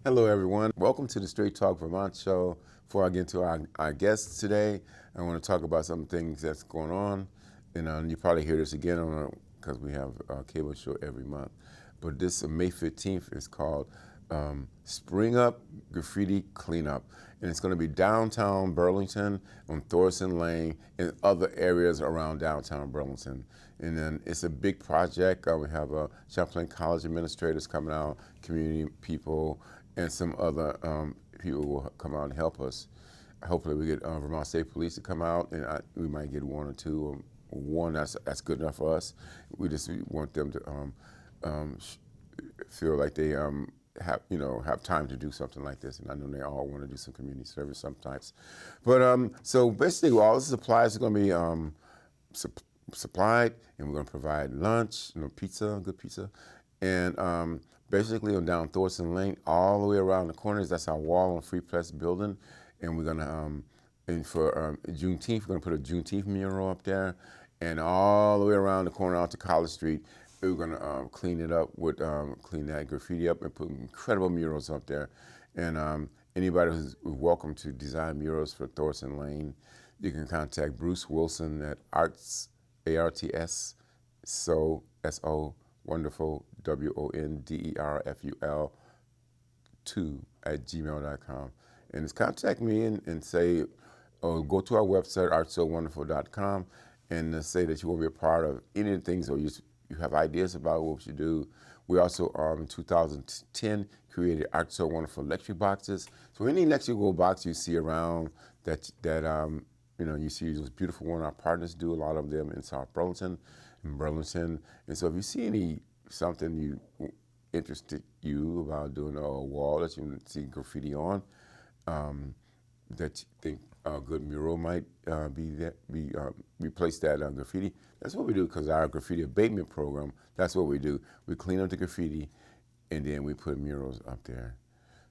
Hello, everyone. Welcome to the Straight Talk Vermont show. Before I get into our guests today, I want to talk about some things that's going on. And you probably hear this again because we have a cable show every month. But this May 15th is called Spring Up Graffiti Cleanup. And it's going to be downtown Burlington on Thorson Lane and other areas around downtown Burlington. And then it's a big project. We have Champlain College administrators coming out, community people, and some other people will come out and help us. Hopefully we get Vermont State Police to come out, and we might get one or two. One that's good enough for us. We just want them to feel like they have time to do something like this, and I know they all want to do some community service sometimes. But so basically, all the supplies are going to be supplied, and we're going to provide lunch, pizza, good pizza, and basically on down Thorson Lane, all the way around the corners. That's our wall on Free Press building, and we're going to and for Juneteenth, we're going to put a Juneteenth mural up there, and all the way around the corner out to College Street. We're going to clean it up with clean that graffiti up and put incredible murals up there. And anybody who's welcome to design murals for Thorson Lane, you can contact Bruce Wilson at Arts, ARTS, so wonderful, WONDERFUL 2 at gmail.com. And just contact me and say, or go to our website, artsowonderful.com, and say that you want to be a part of any of the things, or you have ideas about what we should do. We also, in 2010, created Art So Wonderful electric boxes. So any electrical box you see around that you see those beautiful ones, our partners do a lot of them in South Burlington, And so if you see something interested you about doing a wall that you see graffiti on, that you think a good mural might replace that graffiti. That's what we do, because our graffiti abatement program, that's what we do. We clean up the graffiti, and then we put murals up there.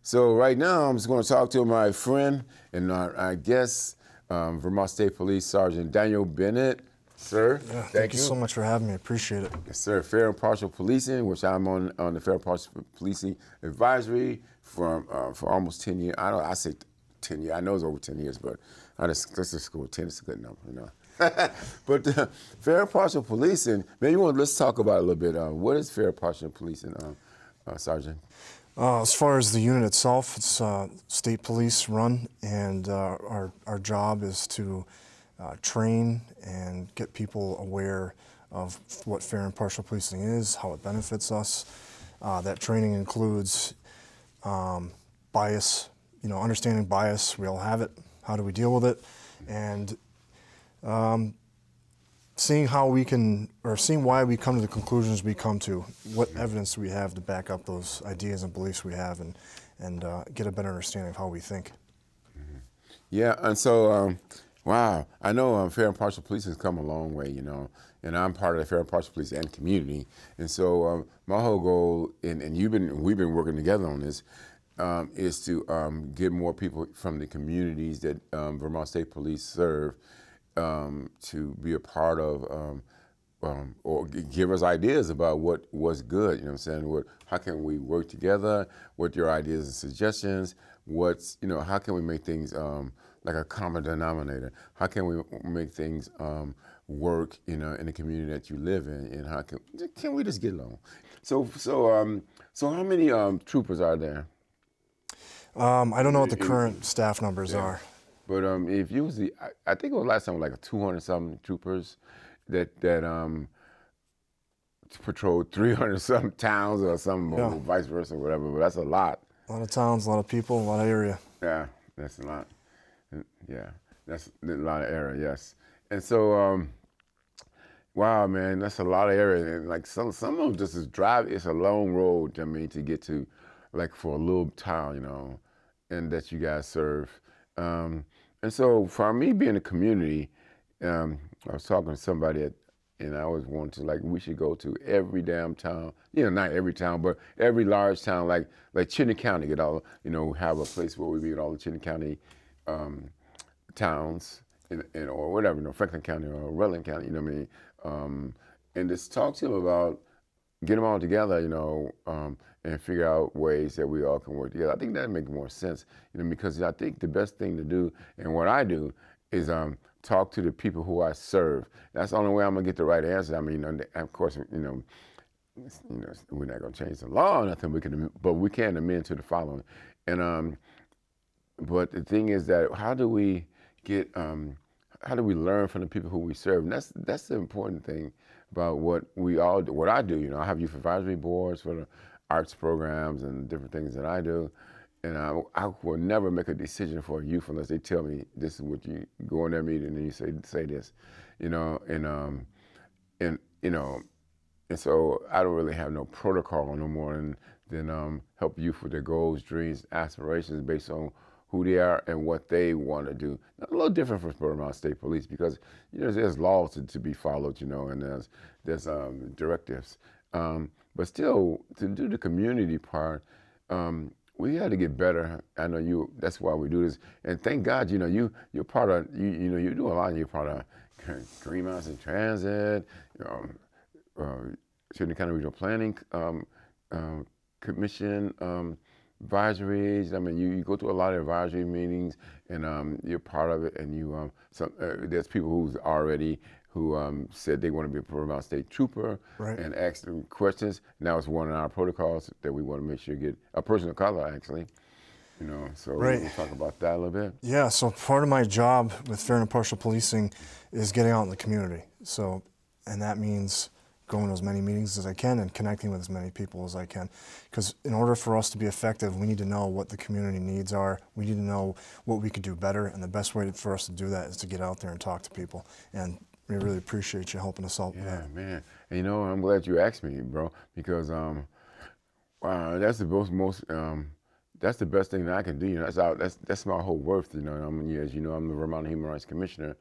So right now, I'm just going to talk to my friend and our guest, Vermont State Police Sergeant Daniel Bennett. Sir, yeah, thank you so much for having me. I appreciate it. Yes, sir. Fair and Partial Policing, which I'm on the Fair and Partial Policing Advisory for almost 10 years. I say 10 years. I know it's over 10 years, but let's just go with 10. It's a good number, But Fair and Partial Policing, maybe let's talk about it a little bit. What is Fair and Partial Policing, Sergeant? As far as the unit itself, it's state police run, and our job is to train and get people aware of what fair and partial policing is, how it benefits us. That training includes bias, understanding bias. We all have it. How do we deal with it? And seeing how we can, or seeing why we come to the conclusions we come to, what evidence we have to back up those ideas and beliefs we have, and get a better understanding of how we think. Mm-hmm. Yeah, and so, wow, I know Fair and Partial Policing has come a long way, and I'm part of the Fair and Partial Police and community. And so my whole goal, and we've been working together on this, is to get more people from the communities that Vermont State Police serve to be a part of, or give us ideas about what's good. You know what I'm saying? How can we work together? What your ideas and suggestions? How can we make things like a common denominator? How can we make things work, in the community that you live in? And how can we just get along? So how many troopers are there? I don't know what the current staff numbers are. But if you was I think it was last time like 200-something troopers that patrolled 300-something towns or something, or vice versa, or whatever. But that's a lot. A lot of towns, a lot of people, a lot of area. Yeah, that's a lot. Yeah, that's a lot of area. Yes, and so wow, man, that's a lot of area. And like some of them just is drive. It's a long road. To get to, like, for a little town, and that you guys serve. And so for me being a community, I was talking to somebody and I always wanted to, like, we should go to every damn town, not every town, but every large town, like Chittenden County, get all, have a place where we meet all the Chittenden County towns, or whatever, Franklin County or Rutland County, and just talk to them about get them all together, and figure out ways that we all can work together. I think that makes more sense, because I think the best thing to do, and what I do, is talk to the people who I serve. That's the only way I'm gonna get the right answer. I mean, of course, we're not gonna change the law or nothing. But we can amend to the following. And but the thing is that how do we learn from the people who we serve? And that's the important thing about what I do. I have youth advisory boards for the arts programs and different things that I do. And I will never make a decision for a youth unless they tell me this is what you go in their meeting and you say this, and so I don't really have no protocol no more than help youth with their goals, dreams, aspirations based on who they are and what they want to do. Now, a little different from Vermont State Police because there's laws to be followed, and there's directives. But still, to do the community part, we got to get better. I know that's why we do this. And thank God, you're part of, you do a lot. You're part of Green Mountain Transit, Trinity County Regional Planning Commission advisories. I mean, you go to a lot of advisory meetings, and you're part of it. And there's people who said they want to be a Vermont State Trooper, right, and asked them questions. Now it's one of our protocols that we want to make sure you get a person of color, actually. So right. We'll talk about that a little bit. Yeah, so part of my job with fair and impartial policing is getting out in the community. And that means going to as many meetings as I can and connecting with as many people as I can. Because in order for us to be effective, we need to know what the community needs are. We need to know what we could do better, and the best way for us to do that is to get out there and talk to people. And we really appreciate you helping us out with that. Yeah, man. And I'm glad you asked me, bro, because that's that's the best thing that I can do. That's my whole worth. As I'm the Vermont Human Rights Commissioner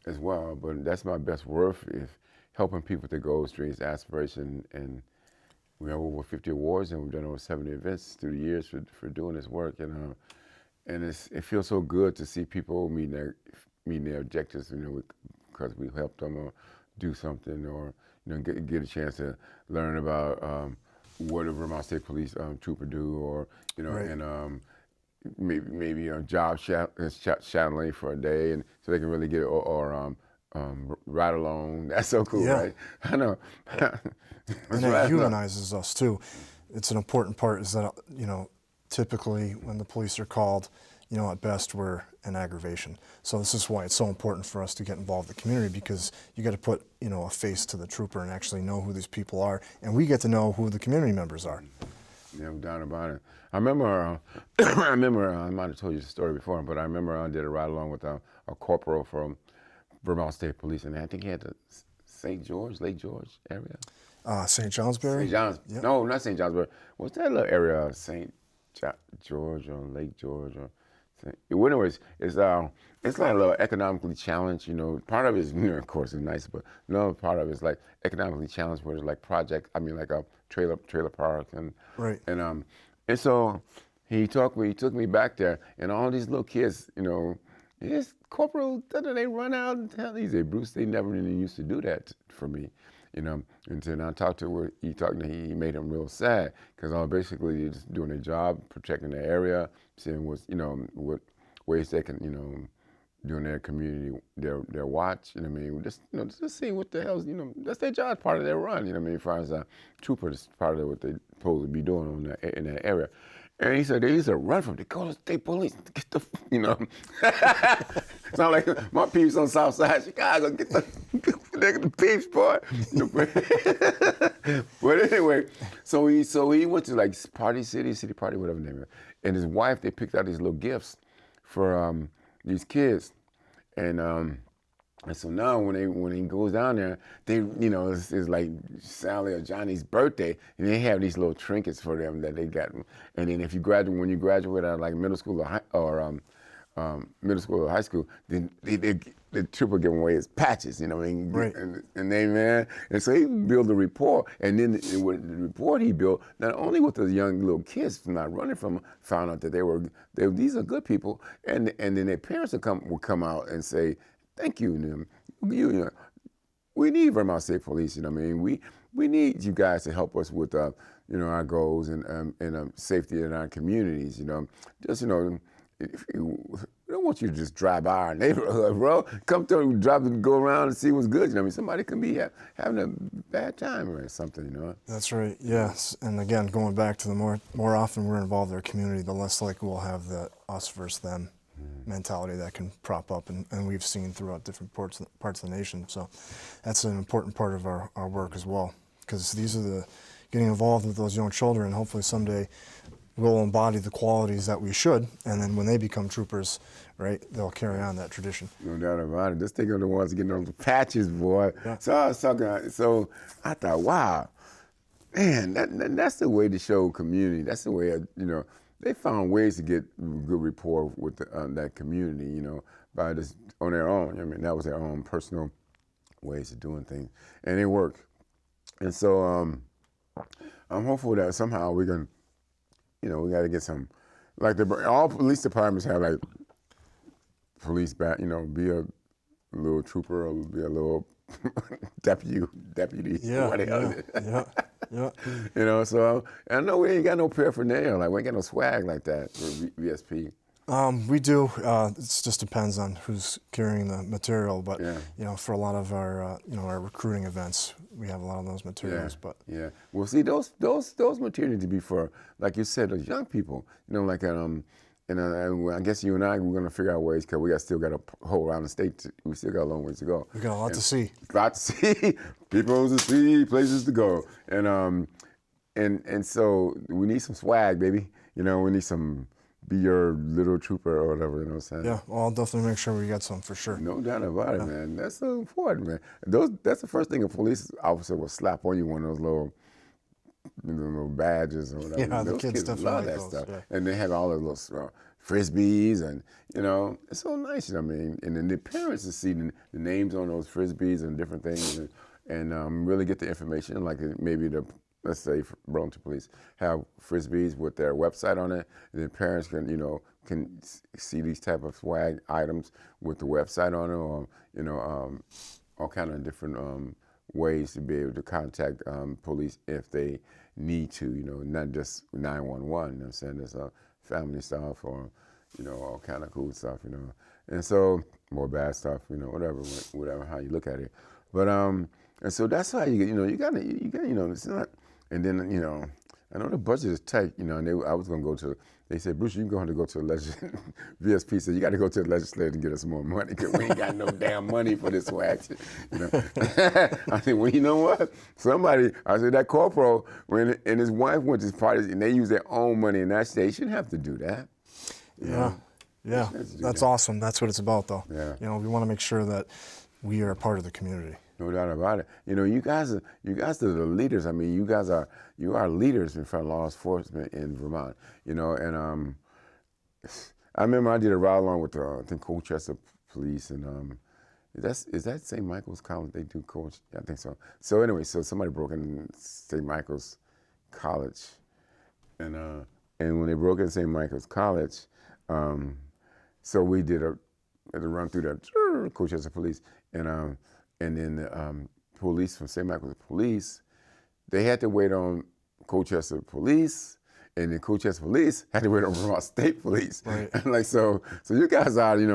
as well, but that's my best worth is helping people with their goals, dreams, aspirations. And we have over 50 awards, and we've done over 70 events through the years for doing this work. And it feels so good to see people meeting their objectives, because we helped them do something, or get a chance to learn about what a Vermont State Police trooper do, or right, and maybe job shadowing for a day, and so they can really get or ride along. That's so cool, yeah, right? I know. And it humanizes us too. It's an important part is that typically when the police are called, at best we're an aggravation. So this is why it's so important for us to get involved in the community, because you got to put a face to the trooper and actually know who these people are, and we get to know who the community members are. Yeah, no doubt about it. I remember, I might have told you the story before, but I remember I did a ride along with a corporal from Vermont State Police, and I think he had the Lake George area. St. Johnsbury? St. John's. Yep. No, not St. Johnsbury. What's that little area? St. George or Lake George or. Anyways, it's like a little economically challenged. Part of it is, of course, it's nice, but another part of it is like economically challenged, where there's like like a trailer park, and right, and so he took me back there, and all these little kids, this corporal, they run out and tell me, Bruce, they never really used to do that for me. And then I talked to where he made him real sad, because basically they're just doing their job, protecting their area, seeing what ways they can, doing their community, their watch, just seeing what the hell's, that's their job, part of their run, as far as a trooper, it's part of what they're supposed to be doing in that area. And he said they used to run from Dakota State Police to get the, Sound like my peeps on South Side Chicago, get the peeps, boy. But anyway, so he went to like Party City Party, whatever the name is, and his wife, they picked out these little gifts for these kids, and so now when he goes down there, they it's like Sally or Johnny's birthday, and they have these little trinkets for them that they got. And then when you graduate out of like middle school or high school, then the trooper giving away his patches, right, and they, man, and so he built a rapport, and then with the rapport he built, not only with the young little kids not running from, found out that these are good people, and then their parents would come out and say, thank you, we need Vermont State Police. You know what I mean? We need you guys to help us with our goals and safety in our communities. You know, just if we don't want you to just drive by our neighborhood, bro. Come through, go around and see what's good. You know what I mean? Somebody can be having a bad time or something. You know. That's right. Yes, and again, going back to the more often we're involved in our community, the less likely we'll have the us versus them mentality that can prop up, and we've seen throughout different parts of the nation. So that's an important part of our work as well, because these are getting involved with those young children. Hopefully someday we'll embody the qualities that we should, and then when they become troopers, right, they'll carry on that tradition. No doubt about it. Just think of the ones getting those patches, boy. Yeah. So I was talking. So I thought, wow, man, that's the way to show community. That's the way they found ways to get good rapport with that community, by just on their own. I mean, that was their own personal ways of doing things, and it worked. And so I'm hopeful that somehow we can, we got to get some, like all police departments have like police back, be a little trooper or be a little deputy. Yeah. So I know we ain't got no paraphernalia, like we ain't got no swag like that for VSP. We do. It just depends on who's carrying the material, but for a lot of our our recruiting events, we have a lot of those materials. Well, see, those materials need to be for, like you said, those young people. Like I guess you and I, we're gonna figure out ways, because we still got a whole around the state. We still got a long ways to go. We got a lot to see. Lot to see, people to see, places to go, and so we need some swag, baby. We need some. Be your little trooper or whatever, what I'm saying? Yeah, well, I'll definitely make sure we get some for sure. No doubt about it, man. That's so important, man. That's the first thing a police officer will slap on you, one of those little badges or whatever. Yeah, those the kids definitely love like that those, stuff. yeah. And they have all those little frisbees, and it's so nice. I mean, and then the parents to see the names on those frisbees and different things, and really get the information, like maybe let's say Burlington Police have frisbees with their website on it, and then parents can see these type of swag items with the website on it, or all kind of different ways to be able to contact police if they need to, not just 911. You know what I'm saying? There's family stuff or all kind of cool stuff, and so more bad stuff, whatever how you look at it, but and so that's how you get, you got it's not. And then, I know the budget is tight, and I was going to go to, they said, Bruce, you're going to go to the VSP said, you got to go to the legislature and get us more money, because we ain't got no damn money for this swag shit. I said, well, you know what? I said, that corporal, and his wife went to his parties, and they use their own money, and they shouldn't have to do that. Yeah, that's awesome. That's what it's about, though. Yeah. We want to make sure that we are a part of the community. No doubt about it. You guys are the leaders. I mean, you are leaders in front of law enforcement in Vermont. And I remember I did a ride along with I think Colchester Police, and is that St. Michael's College? They do coach. Yeah, I think so. So anyway, somebody broke in St. Michael's College, and when they broke in St. Michael's College, so we did a run through the Colchester Police, and then the police from St. Michael's Police, they had to wait on Colchester Police, and then Colchester Police had to wait on Vermont State Police. Right. And so you guys are, they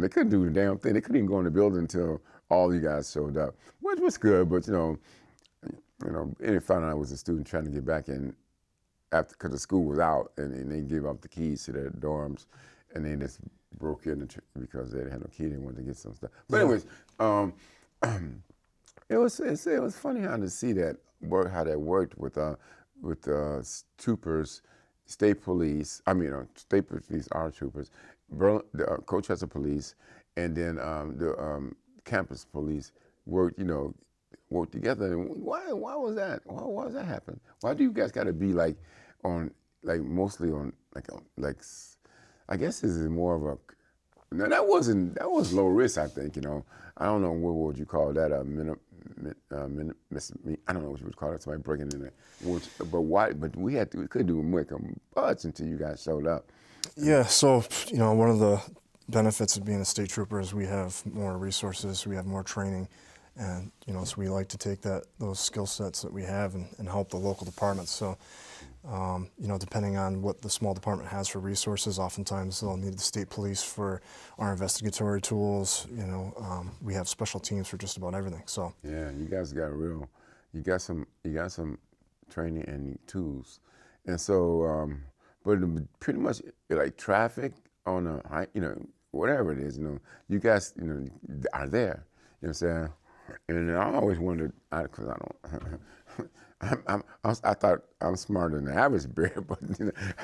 couldn't do the damn thing. They couldn't even go in the building until all you guys showed up, which was good. But and they found out I was a student trying to get back in because the school was out, and they gave up the keys to their dorms, and they just broke in because they had no key. They wanted to get some stuff. But anyways. It was funny how to see that work, how that worked with troopers, state police. State police are troopers, the Colchester Police, and then the campus police worked together. And why was that? Why was that happen? Why do you guys got to be mostly on I guess this is more of a. No, that was low risk, I think. I don't know what would you call that. I don't know what you would call it. Somebody breaking in there. But why? But we could do make them budge until you guys showed up. Yeah. So one of the benefits of being a state trooper is we have more resources, we have more training, And so we like to take those skill sets that we have and help the local departments. So, depending on what the small department has for resources, oftentimes they'll need the state police for our investigatory tools. We have special teams for just about everything. So yeah, you guys you got some training and tools, and so, but pretty much like traffic on a high, whatever it is, you guys, are there. You know what I'm saying? And I always wondered, because I thought I'm smarter than the average bear, but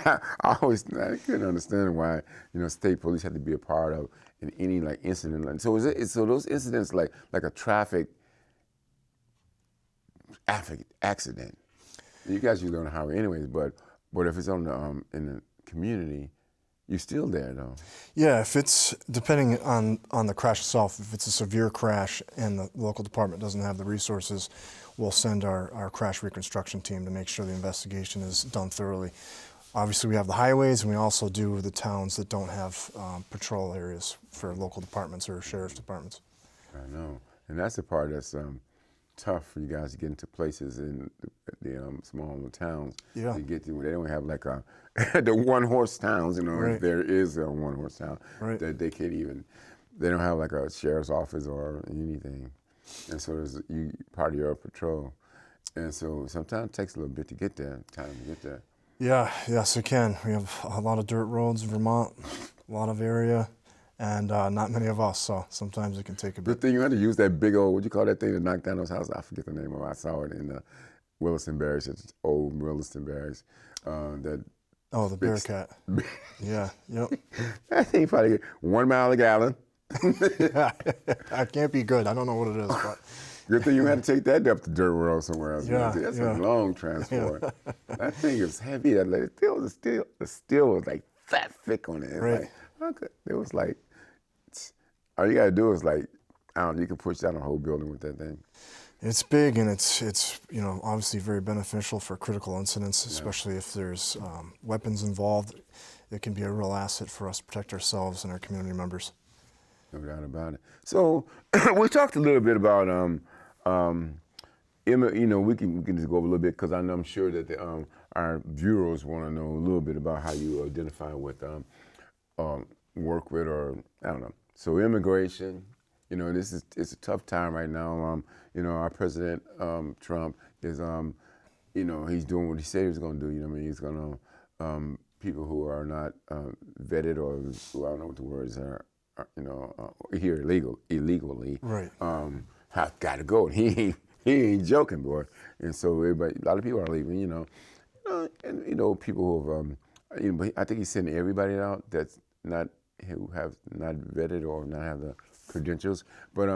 I couldn't understand why state police had to be a part of in any like incident. Like, so so those incidents like a traffic accident, you guys usually on the highway anyways, but if it's on the in the community, you're still there though. yeah, if it's depending on the crash itself, if it's a severe crash and the local department doesn't have the resources, we'll send our crash reconstruction team to make sure the investigation is done thoroughly. Obviously, we have the highways, and we also do the towns that don't have patrol areas for local departments or sheriff's departments. I know, and that's the part that's tough for you guys to get into places in the small towns. Yeah. To get to where they don't have like the one-horse towns, Right. if there is a one-horse town, Right. that they don't have like a sheriff's office or anything. And so there's part of your patrol. And so sometimes it takes a little bit to get there, time to get there. Yeah, yes, it can. We have a lot of dirt roads in Vermont, a lot of area, and not many of us, so sometimes it can take a The bit. thing, you had to use that big old, what you call that thing that knocked down those houses? I forget the name of it. I saw it in the Williston Barracks, it's old Williston Barracks. Oh, the Bearcat. Yeah, yep. That thing probably get 1 mile a gallon. That can't be good. I don't know what it is, but Good thing you had to take that up the dirt road somewhere else. Yeah, That's yeah. a long transport. That thing is heavy. The steel was like that thick on it. It's Right. like, okay. It was like, all you gotta do is like, I don't know, you can push down a whole building with that thing. it's big, and it's obviously very beneficial for critical incidents, especially if there's weapons involved. It can be a real asset for us to protect ourselves and our community members. No doubt about it. So we talked a little bit about we can just go over a little bit because I'm sure that our viewers want to know a little bit about how you identify with work with, or I don't know. So immigration, it's a tough time right now. Our president Trump is he's doing what he said he was going to do. He's going to people who are not vetted, or who I don't know what the words are. Here illegally, Right. Have got to go. He ain't joking, boy. And so a lot of people are leaving, and people who have, but I think he's sending everybody out who have not vetted or not have the credentials. But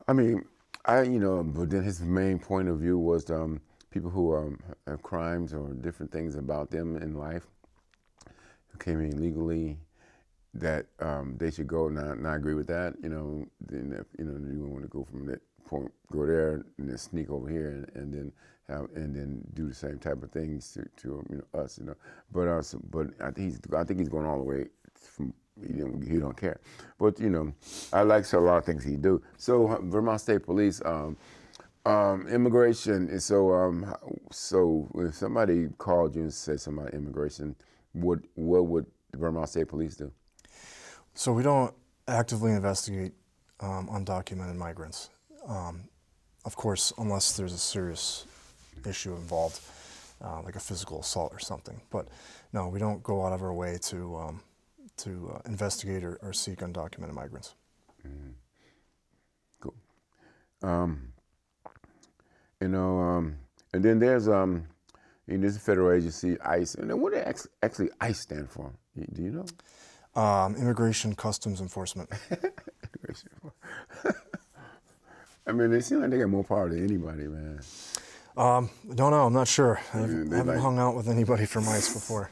but then his main point of view was people who have crimes or different things about them in life, who came in illegally, that they should go. And I agree with that. Then if, you want to go from that point, go there and then sneak over here and then do the same type of things to us. But I think he's going all the way from. He don't care. But I like a lot of things he do. So Vermont State Police. Immigration is so if somebody called you and said something about immigration, what would the Vermont State Police do? So we don't actively investigate undocumented migrants. Of course, unless there's a serious issue involved, like a physical assault or something. But no, we don't go out of our way to investigate or seek undocumented migrants. Mm-hmm. Cool. And then there's this a federal agency, ICE, and then what does actually ICE stand for? Do you know? Immigration Customs Enforcement. I mean, they seem like they got more power than anybody, man. I don't know. I'm not sure. I haven't like- hung out with anybody from ICE before.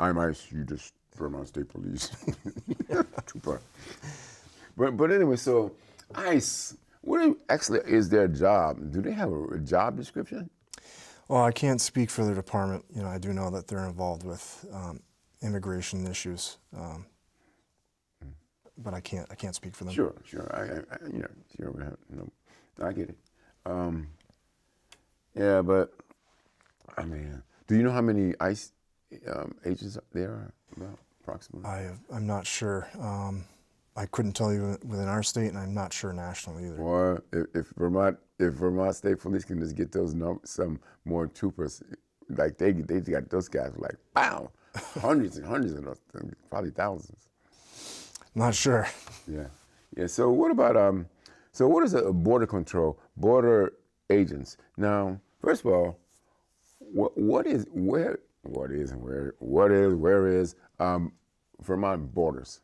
I'm ICE, you just Vermont State Police. Too far. But anyway, so ICE, what actually is their job? Do they have a job description? Well, I can't speak for their department. I do know that they're involved with immigration issues. but I can't speak for them. Sure. Sure. We have, I get it. Yeah, but I mean, do you know how many ICE agents there are about approximately? I'm not sure. I couldn't tell you within our state, and I'm not sure nationally either. Or if Vermont State Police can just get those some more troopers, like they got those guys like wow, hundreds and hundreds of those, probably thousands. Not sure. Yeah. So what about so what is a border control, border agents? Now, first of all, where is Vermont borders?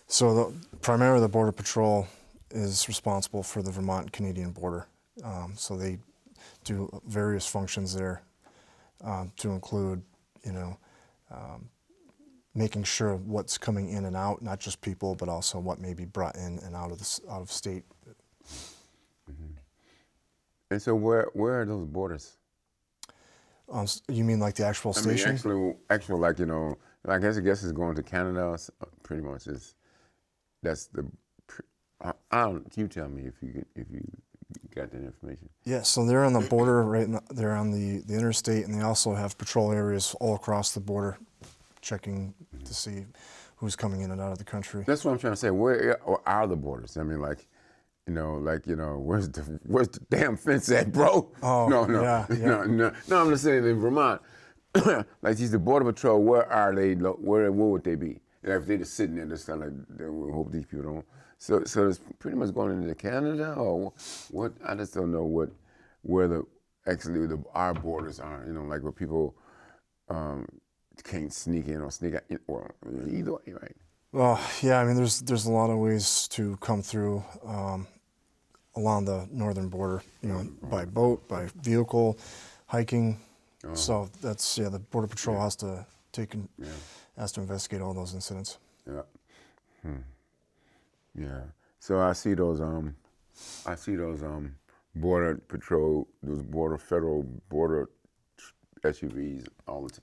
So primarily the Border Patrol is responsible for the Vermont-Canadian border. So they do various functions there to include, making sure what's coming in and out, not just people, but also what may be brought in and out of state. Mm-hmm. And so where are those borders? You mean like the actual station? I mean, actual like, I guess it's going to Canada, pretty much is. That's the. You tell me if you got that information. Yeah, so they're on the border, they're on the interstate, and they also have patrol areas all across the border, checking to see who's coming in and out of the country. That's what I'm trying to say. Where are the borders? I mean, where's the damn fence at, bro? Oh, no. No, I'm just saying in Vermont, like these the border patrol. Where are they? Where would they be? If they're just sitting there, just kind of like, we hope these people don't. So it's pretty much going into Canada, or what? I just don't know where our borders are. Like where people can't sneak in or sneak out, or either way, right? Well, yeah, I mean, there's a lot of ways to come through along the northern border, by boat, by vehicle, hiking. Oh. So that's, the Border Patrol has to has to investigate all those incidents. Yeah. Yeah. So I see those border patrol, those federal border SUVs all the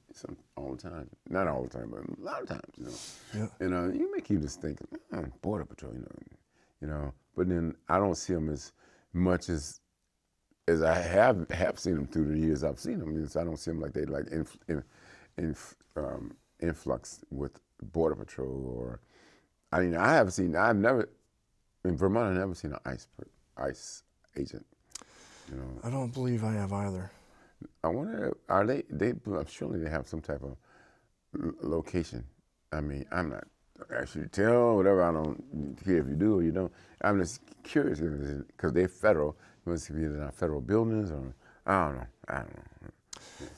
time. Not all the time, but a lot of times, Yeah. And you make you just think, border patrol, But then I don't see them as much as I have seen them through the years. I've seen them. I don't see them like they influx with border patrol, or I've never in Vermont. I've never seen an ICE agent. I don't believe I have either. I wonder, surely they have some type of location. I mean, I'm not actually tell whatever. I don't care if you do or you don't. I'm just curious because they're federal. It must be in our federal buildings, or I don't know.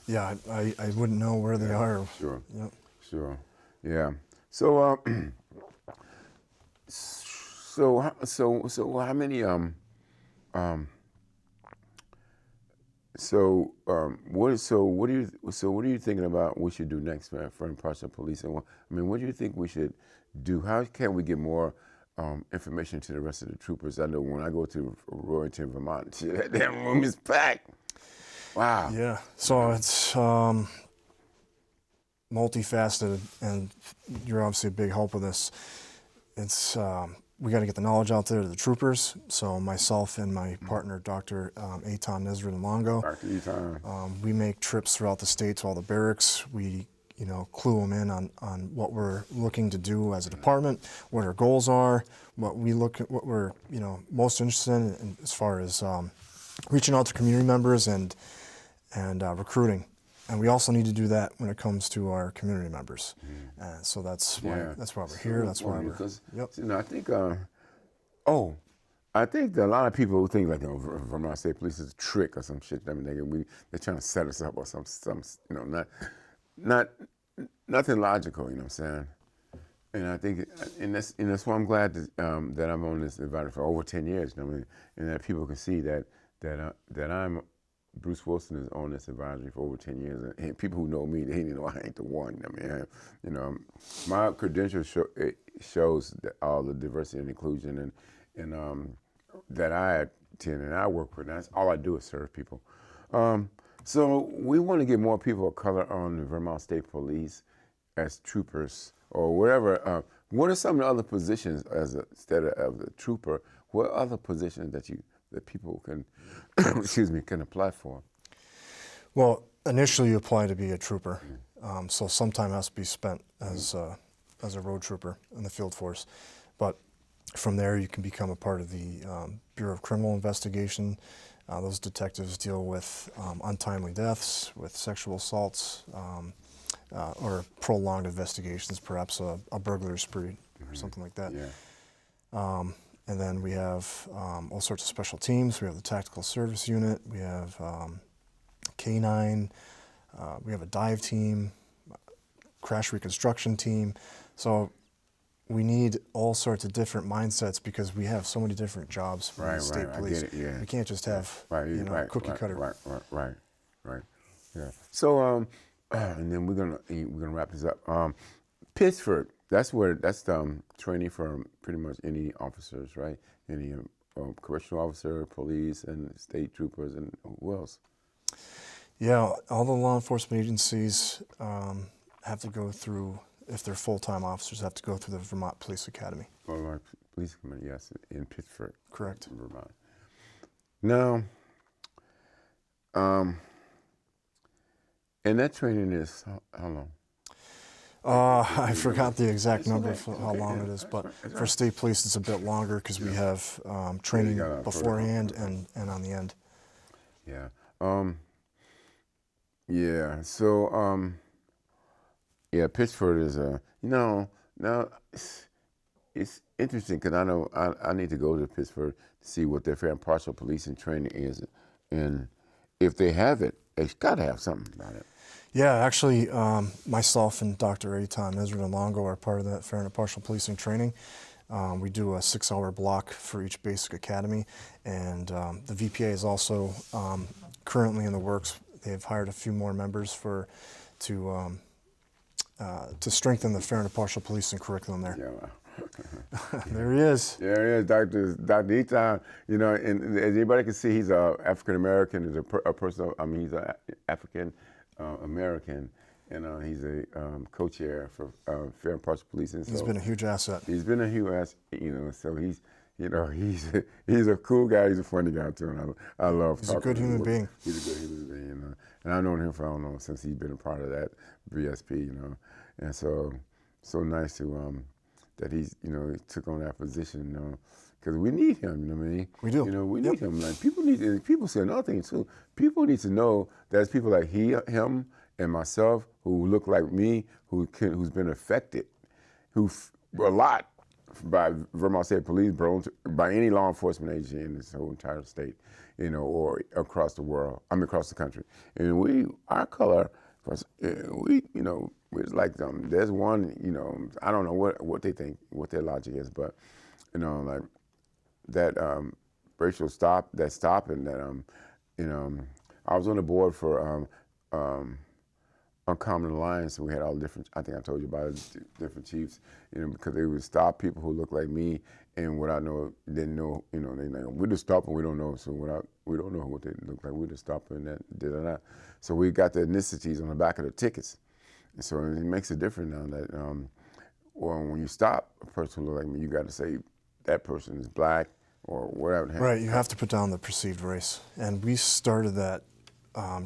Yeah, I wouldn't know where they are. Sure. Yep. Sure. Yeah. So so how many what are you thinking about we should do next for impartial police? And what do you think we should do? How can we get more information to the rest of the troopers? I know when I go to Royalton, Vermont, that damn room is packed. Wow. Yeah. So it's multifaceted, and you're obviously a big help with this. It's we got to get the knowledge out there to the troopers. So myself and my partner, Dr. Eitan Nesrin-Longo, Dr. Eitan. we make trips throughout the state to all the barracks. We clue them in on what we're looking to do as a department, what our goals are, what we're most interested in as far as reaching out to community members and recruiting. And we also need to do that when it comes to our community members. So that's why we're here. That's why we're. Yep. I think that a lot of people who think like Vermont State Police is a trick or some shit. I mean, they're trying to set us up or some nothing logical. You know what I'm saying? And I think, and that's why I'm glad that I'm on this advisory for over 10 years. You know what I mean? And that people can see that I'm. Bruce Wilson is on this advisory for over 10 years, and people who know me, they know I ain't the one. I mean, my credentials shows all the diversity and inclusion, and that I attend and I work with. And that's all I do is serve people. So we want to get more people of color on the Vermont State Police. as troopers or whatever. What are some of the other positions instead of the trooper? What other positions that people can excuse me, can apply for? Well, initially you apply to be a trooper, so some time has to be spent as a road trooper in the field force. But from there you can become a part of the Bureau of Criminal Investigation. Those detectives deal with untimely deaths, with sexual assaults, or prolonged investigations, perhaps a burglary spree or something like that. Yeah. And then we have all sorts of special teams. We have the Tactical Service Unit. We have K9. We have a dive team, crash reconstruction team. So we need all sorts of different mindsets because we have so many different jobs for the state police. I get it, yeah. We can't just have cookie cutter. Right. Yeah. So and then we're gonna wrap this up. Pittsburgh. That's training for pretty much any officers, right? Any correctional officer, police, and state troopers, and who else? Yeah, all the law enforcement agencies have to go through, if they're full-time officers, have to go through the Vermont Police Academy. Vermont Police Academy, yes, in Pittsburgh. Correct. Vermont. Now, and that training is how long? I forgot the exact number of how long it is, but for state police it's a bit longer because we have training beforehand and on the end. Yeah. Yeah. So, yeah, Pittsburgh is now it's interesting because I know I need to go to Pittsburgh to see what their fair and partial policing training is, and if they have it, they've got to have something about it. Yeah, actually, myself and Dr. Eitan Longo are part of that fair and impartial policing training. We do a 6-hour block for each basic academy, and the VPA is also currently in the works. They've hired a few more members to strengthen the fair and impartial policing curriculum there. Yeah. There he is. There he is, Dr. Eitan. You know, and as anybody can see, he's a African American. He's a person. I mean, he's an African American, and he's a co-chair for fair and partial policing. So he's been a huge asset. He's been a huge asset, so he's a cool guy. He's a funny guy too, and I love. He's a good human being. He's a good human being, and I've known him for I don't know since he's been a part of that VSP, and so nice to that he took on that position, because we need him. You know what I mean? We do. We need him. Like people say another thing too. People need to know there's people like him, and myself who look like me, who's been affected, a lot by Vermont State Police, by any law enforcement agency in this whole entire state, or across the world. Across the country. And our color, we're like them. There's one, I don't know what they think, what their logic is, but like that racial stopping that I was on the board for Uncommon Alliance, and we had all different, I think I told you about it, different chiefs, because they would stop people who look like me and what I didn't know, they like, we just stop them, we don't know, so we don't know what they look like, we just stop them and that, da-da-da. So we got the ethnicities on the back of the tickets. And so it makes a difference now that, when you stop a person who looks like me, you got to say that person is black or whatever. Right, you have to put down the perceived race. And we started that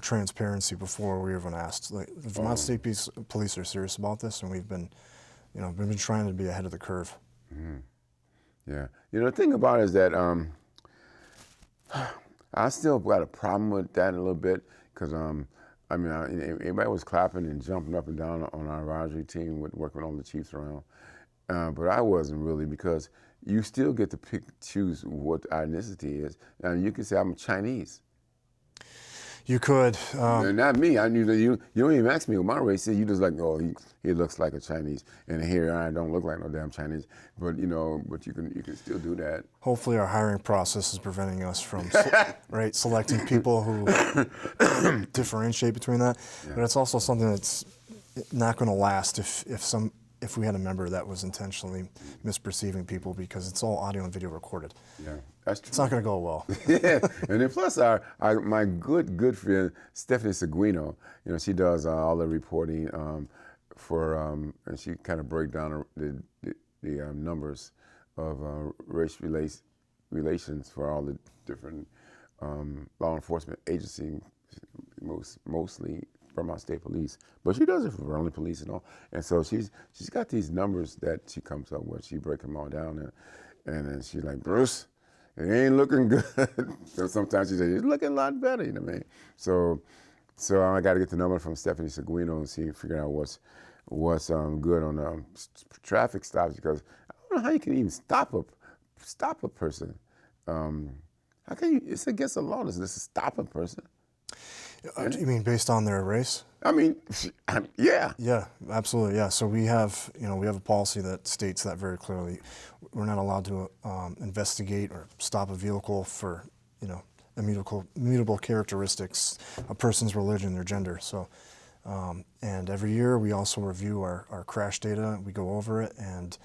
transparency before we were even asked. Like, the Vermont State Police are serious about this, and we've been trying to be ahead of the curve. Mm-hmm. Yeah. The thing about it is that I still got a problem with that a little bit because, everybody was clapping and jumping up and down on our advisory team working with all the chiefs around. But I wasn't really, because you still get to choose what our ethnicity is. And you can say I'm Chinese. You could. Not me. I knew that you don't even ask me what my race is. You just like, oh, he looks like a Chinese, and here I don't look like no damn Chinese. But but you can still do that. Hopefully, our hiring process is preventing us from selecting people who differentiate between that. Yeah. But it's also something that's not going to last if we had a member that was intentionally misperceiving people, because it's all audio and video recorded. Yeah, that's true. It's not going to go well. Yeah, and then plus my good friend Stephanie Seguino, she does all the reporting and she kind of break down the numbers of race relations for all the different law enforcement agencies, mostly Vermont State Police, but she does it for Vermont Police and all. And so she's got these numbers that she comes up with. She break them all down, and then she's like, Bruce, it ain't looking good. So sometimes she says, it's looking a lot better, you know what I mean? So I got to get the number from Stephanie Seguino and figure out what's good on traffic stops, because I don't know how you can even stop a person. How can you? It's against the law to stop a person. You mean based on their race? I mean, yeah. Yeah, absolutely. Yeah. So we have a policy that states that very clearly. We're not allowed to investigate or stop a vehicle for immutable characteristics, a person's religion, their gender. So, and every year we also review our crash data. We go over it, and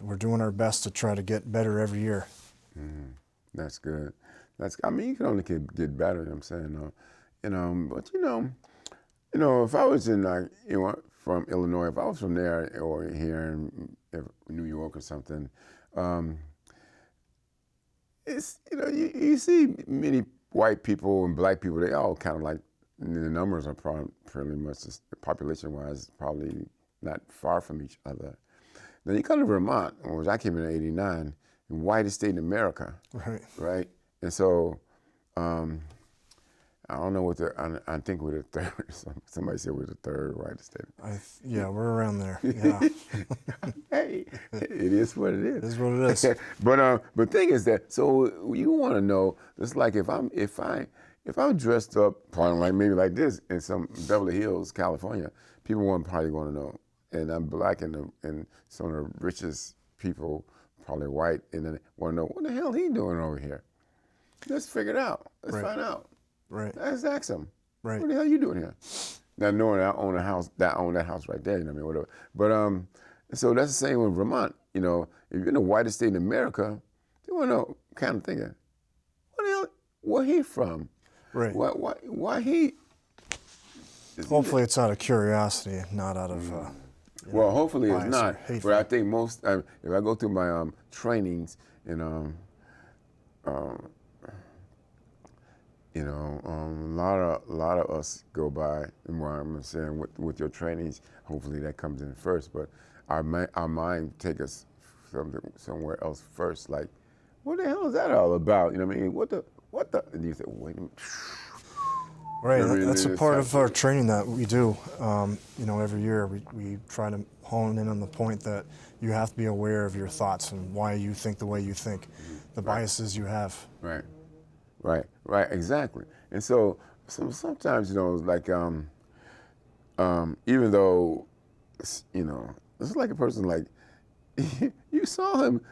we're doing our best to try to get better every year. Mm-hmm. That's good. I mean, you can only get better. You know what I'm saying? But if I was in from Illinois, if I was from there or here in New York or something, it's you see many white people and black people. They all kind of like, the numbers are pretty much population-wise probably not far from each other. Then you come to Vermont, which I came in '89, the whitest state in America. Right. And so, I don't know what I think we're the third. Somebody said we're the third whitest state. Yeah, we're around there. Yeah. Hey, it is what it is. It is what it is. But the thing is that, so you want to know, it's like if I'm dressed up, probably like maybe like this in some Beverly Hills, California, people probably want to know, and I'm black, and some of the richest people, probably white, and then want to know what the hell he doing over here. Let's figure it out. Let's find out. Right. Let's ask him. Right. What the hell are you doing here? Now knowing I own that house right there, you know what I mean, whatever. But so that's the same with Vermont. If you're in the whitest state in America, they want to know, kind of thinking, what the hell, where he from? Right. Why he? Hopefully it's out of curiosity, not out of. Well, hopefully it's not. But I think most, if I go through my trainings, a lot of us go by, and what I'm saying with your trainings, hopefully that comes in first. But our mind take us somewhere else first. Like, what the hell is that all about? You know what I mean? What the? And you say, wait a minute. Right, that's a part of our training that we do. Every year we try to hone in on the point that you have to be aware of your thoughts and why you think the way you think, the biases you have. Right, exactly. And so sometimes, like, even though, it's like a person like, you saw him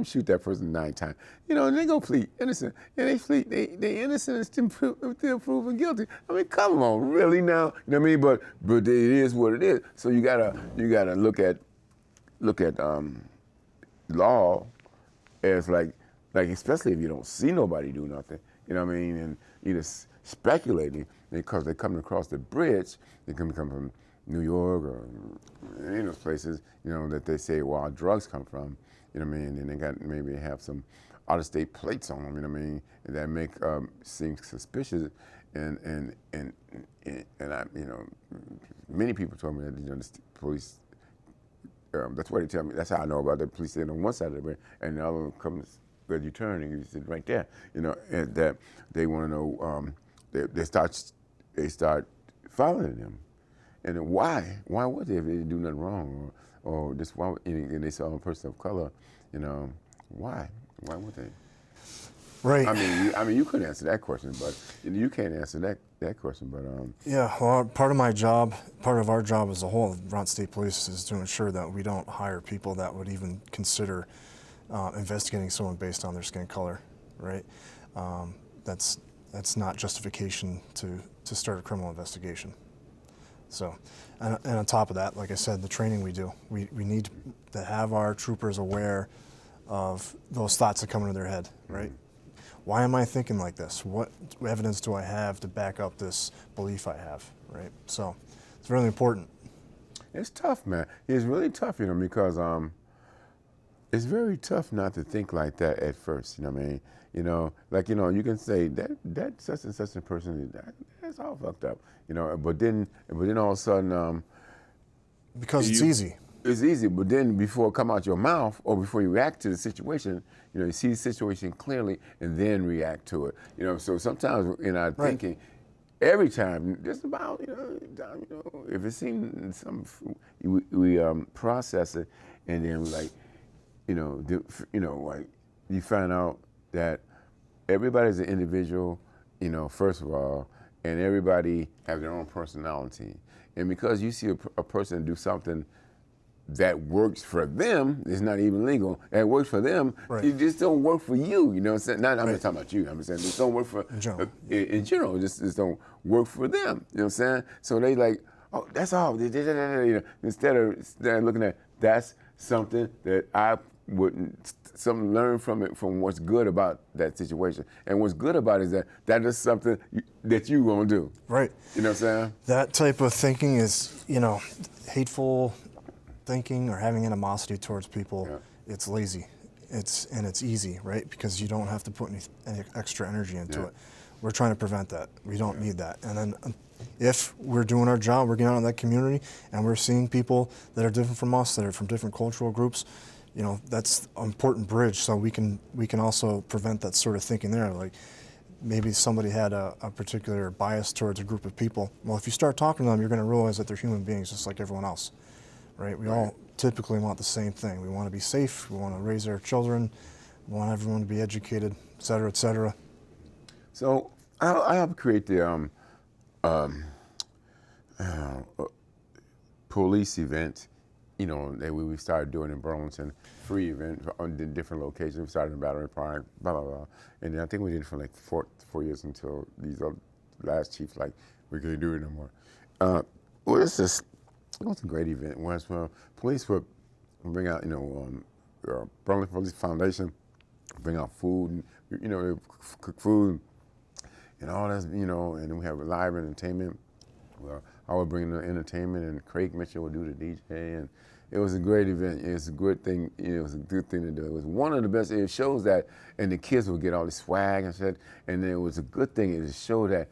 shoot that person 9 times. And they go plead innocent. And they innocent until proven guilty. I mean, come on, really now? You know what I mean? But it is what it is. So you gotta look at law as like especially if you don't see nobody do nothing. You know what I mean? And you're just speculating because they're coming across the bridge. They come from New York or any of those places, that they say wild drugs come from, you know what I mean? And they maybe have some out-of-state plates on them, you know what I mean? And that make seem suspicious. And I, many people told me that, the police, that's what they tell me. That's how I know about the police sitting on one side of the bridge, and the other one comes where you turn and you sit right there, and that they want to know, they start following them. And then why would they if they didn't do nothing wrong, or just why? And they saw a person of color, why would they? Right. I mean, you couldn't answer that question, but you can't answer that question. But yeah, well, part of our job as a whole, Vermont State Police, is to ensure that we don't hire people that would even consider investigating someone based on their skin color. Right. That's not justification to start a criminal investigation. So, and on top of that, like I said, the training we do, we need to have our troopers aware of those thoughts that come into their head, right? Why am I thinking like this? What evidence do I have to back up this belief I have, right? So It's really important. It's tough, man. It's really tough, because it's very tough not to think like that at first. You know what I mean? You can say that such and such a person, that's all fucked up. But then all of a sudden, Because it's easy. It's easy, but then before it come out your mouth or before you react to the situation, you see the situation clearly and then react to it. So sometimes in our thinking, every time, just about, if it seems we process it, and then we like, like you find out that everybody's an individual, first of all, and everybody have their own personality. And because you see a person do something that works for them, it's not even legal, that works for them, it just don't work for you, I'm saying? I'm not talking about you, I'm saying it don't work for, in general, it just don't work for them, you know what I'm saying? So they like, oh, that's all, instead of looking at, that's something that I wouldn't, learn from it, from what's good about that situation. And what's good about it is that is something that you gonna do. Right. You know what I'm saying? That type of thinking is, hateful thinking or having animosity towards people. It's lazy. It's easy, right? Because you don't have to put any extra energy into it. We're trying to prevent that. We don't need that. And then if we're doing our job, we're getting out in that community and we're seeing people that are different from us, that are from different cultural groups, that's an important bridge, so we can also prevent that sort of thinking there. Like maybe somebody had a particular bias towards a group of people. Well, if you start talking to them, you're going to realize that they're human beings just like everyone else, right? We all typically want the same thing. We want to be safe. We want to raise our children. We want everyone to be educated, et cetera, et cetera. So I helped create the police event, that we started doing in Burlington, free event on different locations. We started in Battery Park, blah, blah, blah. And then I think we did it for like four years until these last chiefs, like, we couldn't do it no more. Well, it was a great event. It was police would bring out, Burlington Police Foundation, bring out food, and, they cook food and all that, and then we have live entertainment. Well, I would bring the entertainment, and Craig Mitchell would do the DJ, and it was a great event. It was a good thing. It was a good thing to do. It was one of the best. It shows that, and the kids would get all this swag and shit. And then it was a good thing. It showed that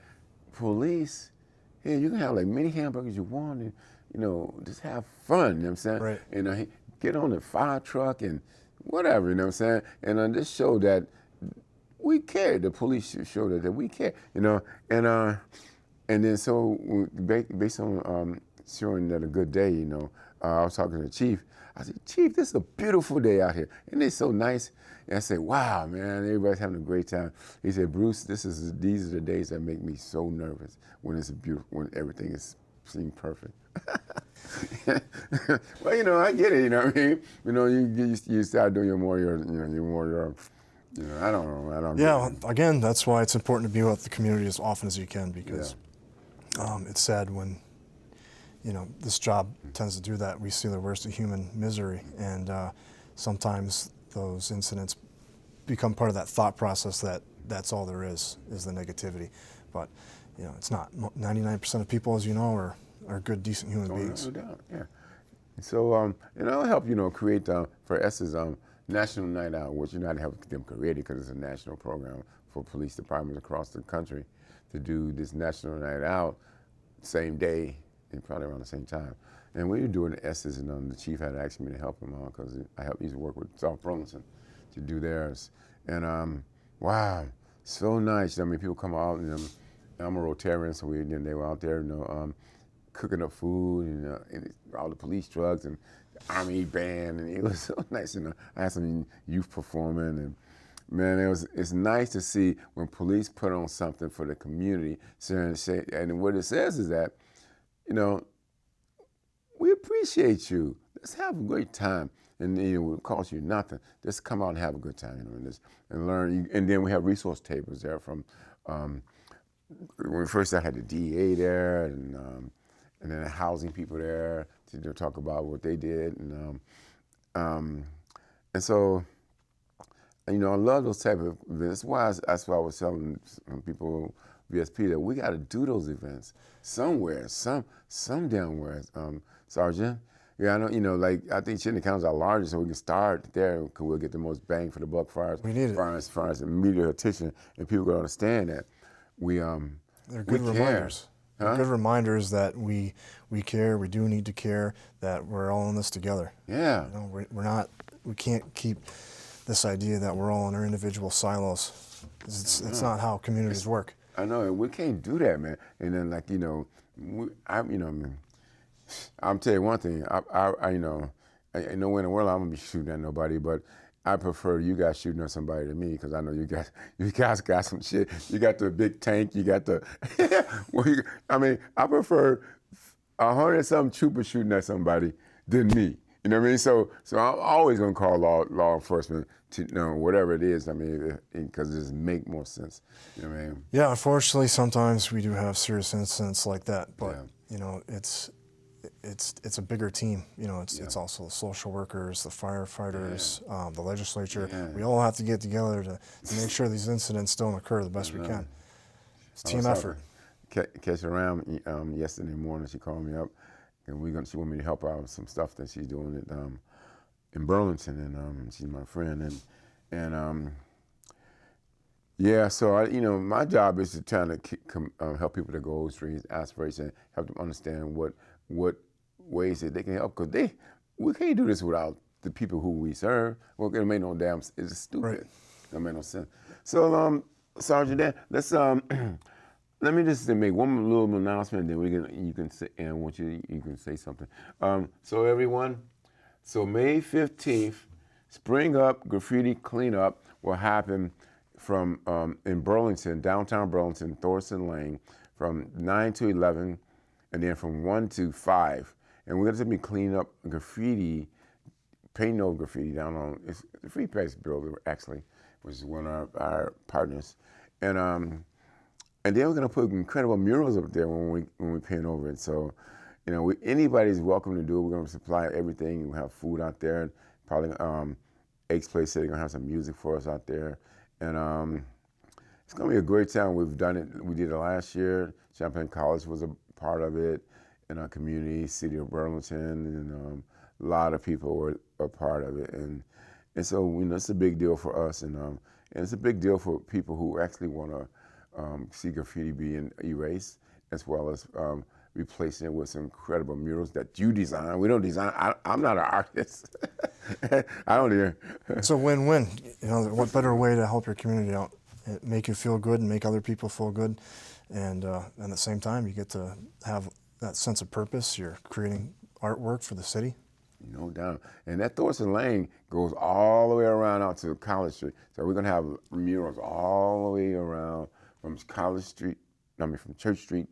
police, hey, you can have like many hamburgers you want, and just have fun. You know what I'm saying? Right. And get on the fire truck and whatever. You know what I'm saying? And this showed that we care. The police showed that we care. And then so based on showing that a good day, I was talking to the chief. I said, Chief, this is a beautiful day out here. And it's so nice. And I said, wow, man, everybody's having a great time. He said, Bruce, these are the days that make me so nervous when when everything seems perfect. Well, I get it, what I mean? You start doing I don't know. Yeah, again, that's why it's important to be with the community as often as you can, because it's sad when, this job tends to do that. We see the worst of human misery, and sometimes those incidents become part of that thought process that that's all there is the negativity. But, it's not. 99% of people, as you know, are good, decent human beings. No doubt, yeah. So, I'll help, create for S's National Night Out, which I help them create it because it's a national program for police departments across the country to do this National Night Out same day and probably around the same time. And we were doing the S's, and the chief had asked me to help him out because I used to work with South Burlington to do theirs. And wow, so nice. I mean, people come out, and I'm a Rotarian, so they were out there, cooking up food, and all the police trucks and the Army band, and it was so nice. I had some youth performing, and man, it's nice to see when police put on something for the community. And what it says is that, we appreciate you. Let's have a great time. And it will cost you nothing. Just come out and have a good time, and learn. And then we have resource tables there from when first I had the DEA there, and then the housing people there to talk about what they did, and so, I love those type of events. That's why I was telling people VSP that we got to do those events somewhere, some downwhere, Sergeant. Yeah, I know. You know, like I think Chittenden County is our largest, so we can start there because we'll get the most bang for the buck We need it. as far as media attention, and people will understand that They're good reminders. They're good reminders that we care. We do need to care. That we're all in this together. Yeah. You know, we're not. We can't keep this idea that we're all in our individual silos. It's not how communities work. I know, and we can't do that, man. And then, like, I'm tell you one thing. I know when in the world I'm gonna be shooting at nobody, but I prefer you guys shooting at somebody than me because I know you guys got some shit. You got the big tank. You got the. I prefer 100-something troopers shooting at somebody than me. You know what I mean? So I'm always gonna call law enforcement to whatever it is. I mean, because it just make more sense. You know what I mean? Yeah, unfortunately, sometimes we do have serious incidents like that, but it's a bigger team. You know, it's also the social workers, the firefighters, the legislature. Yeah. We all have to get together to make sure these incidents don't occur the best we can. It's a team effort. Catch around yesterday morning. She called me up, and she want me to help her out with some stuff that she's doing in Burlington, and she's my friend, and yeah. So my job is to try to help people to goals, dreams, aspirations, help them understand what ways that they can help, because we can't do this without the people who we serve. Well, it make no damn. It's stupid. Right. It make no sense. So, Sergeant Dan, let's let me just make one little announcement, then you can say, and I want you can say something. So everyone, May 15th, Spring Up Graffiti Cleanup will happen from in Burlington, downtown Burlington, Thorson Lane, from 9 to 11, and then from 1 to 5. And we're going to be cleaning up graffiti, painting over graffiti down on it's the Free Press Bureau, actually, which is one of our partners. And then we're going to put incredible murals up there when we paint over it. So, anybody's welcome to do it. We're going to supply everything. We'll have food out there. Probably Ake's Place said they're going to have some music for us out there. And it's going to be a great time. We've done it. We did it last year. Champaign College was a part of it, in our community, City of Burlington, and a lot of people were a part of it. And so, it's a big deal for us. And it's a big deal for people who actually want to see graffiti being erased, as well as replacing it with some incredible murals that you design. We don't design. I'm not an artist. I don't even. It's a win-win. What better way to help your community out? Make you feel good and make other people feel good, and at the same time, you get to have that sense of purpose. You're creating artwork for the city. No doubt. And that Thorson Lane goes all the way around out to College Street. So we're gonna have murals all the way around from from Church Street,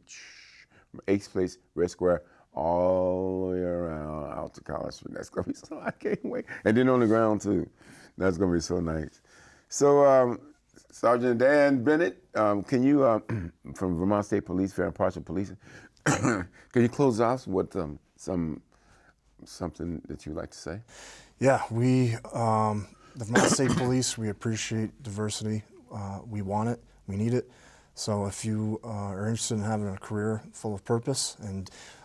from Ake's Place, Red Square, all the way around out to College Street. That's gonna be so, I can't wait. And then on the ground too. That's gonna be so nice. So Sergeant Dan Bennett, can you, from Vermont State Police, Fair and Partial Policing, can you close off with something that you'd like to say? Yeah, the Vermont State Police, we appreciate diversity. We want it, we need it. So if you are interested in having a career full of purpose,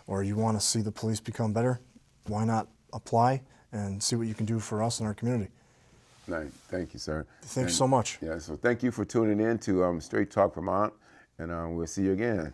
or you want to see the police become better, why not apply and see what you can do for us and our community? Nice. Thank you, sir. Thanks so much. Yeah, so thank you for tuning in to Straight Talk Vermont, and we'll see you again.